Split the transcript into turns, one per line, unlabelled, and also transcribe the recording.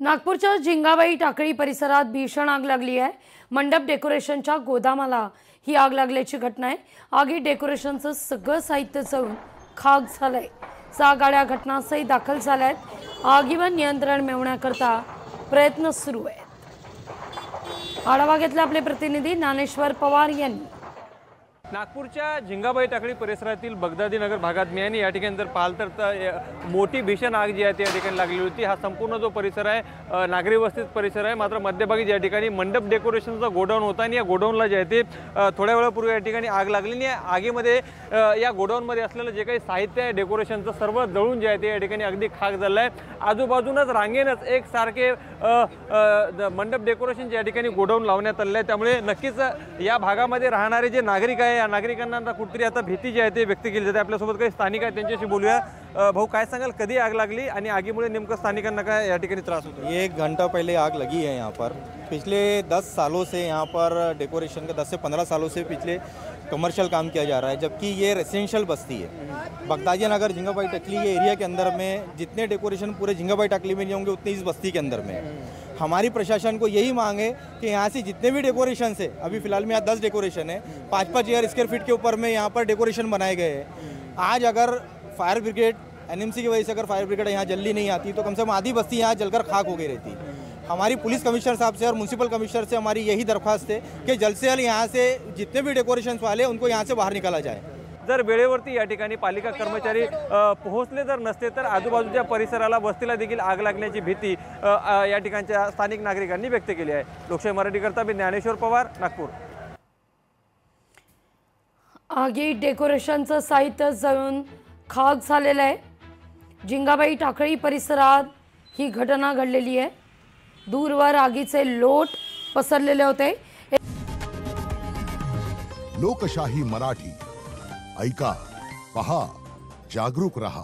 नागपूरच्या झिंगाबाई टाकळी परिसरात भीषण आग लागली आहे। मंडप डेकोरेशनच्या गोदामाला ही आग लागल्याची घटना आहे। आगीत डेकोरेशनचं सगळं साहित्य जळून खाक झालंय। 6 गाड्या घटनास्थळी दाखल झाल्या आहेत। आगीवर नियंत्रण मिळवण्याकरता प्रयत्न सुरू आहेत। आढावा घेतला आपले प्रतिनिधी ज्ञानेश्वर पवार यांनी।
नागपूरच्या झिंगाबाई टाकळी परिसरातील बगदादी नगर भागात मी आणि या ठिकाणी जर पाहाल तर मोठी भीषण आग जी आहे ती या ठिकाणी लागली होती। हा संपूर्ण जो परिसर आहे नागरी वस्तीत परिसर आहे, मात्र मध्यभागी या ठिकाणी मंडप डेकोरेशनचा गोडाऊन होता आणि या गोडाऊनला जे आहे ते थोड्या वेळापूर्वी या ठिकाणी आग लागली आणि आगीमध्ये या गोडाऊनमध्ये असलेलं जे काही साहित्य आहे डेकोरेशनचं सर्व जळून जे आहे ते या ठिकाणी अगदी खाक झालं आहे। आजूबाजूनच रांगेनच एक सारखे मंडप डेकोरेशन या ठिकाणी गोडाऊन लावण्यात आले आहे। त्यामुळे नक्कीच या भागामध्ये राहणारे जे नागरिक आहे या नागरिकांना कुठेतरी आता भीती जी आहे ते व्यक्त केली जाते। आपल्यासोबत काही स्थानिक आहेत, त्यांच्याशी बोलूया। भाऊ, काय सांगाल, कधी आग लागली आणि आगीमुळे नेमकं स्थानिकांना काय या ठिकाणी त्रास होतो?
ये 1 घंटा पहले आग लगी है यहाँ पर। पिछले 10 सालों से यहाँ पर डेकोरेशन का 10 से 15 सालों से पिछले कमर्शियल काम किया जा रहा है, जबकि ये रेसिडेंशियल बस्ती है। बगदादी नगर झिंगाबाई टाकली ये एरिया के अंदर में जितने डेकोरेशन पूरे झिंगाबाई टाकली में नहीं होंगे उतने इस बस्ती के अंदर में। हमारी प्रशासन को यही मांग है कि यहाँ से जितने भी डेकोरेशन है, अभी फिलहाल में यहाँ 10 डेकोरेशन है, 5-5 स्क्वायर फीट के ऊपर में यहाँ पर डेकोरेशन बनाए गए हैं। आज अगर फायर ब्रिगेड एनएमसी की वजह से अगर फायर ब्रिगेड यहाँ जल्दी नहीं आती तो कम से कम आधी बस्ती यहाँ जलकर खाक हो गई रहती। हमारी पुलिस कमिश्नर साहब से और म्यूनसिपल कमिश्नर से हमारी यही दरख्वास्त है कि जल्द से जल्द यहाँ से जितने भी डेकोरेशन वाले उनको यहाँ से बाहर निकाला जाए।
जर वेळेवरती या ठिकाणी पालिका कर्मचारी पोहोचले जर नसते तर आजूबाजूच्या परिसराला वस्तीला देखील आग लागण्याची भीती या ठिकाणच्या स्थानिक नागरिकांनी व्यक्त केली आहे। लोकशाही मराठीकरता मी ज्ञानेश्वर पवार, नागपूर।
आगीत डेकोरेशनचं साहित्य जळून खाक झालेलं आहे। झिंगाबाई टाकळी परिसरात ही घटना घडलेली आहे। दूरवर आगीचे लोट पसरलेले होते।
लोकशाही मराठी ऐका, पहा, जागरूक रहा।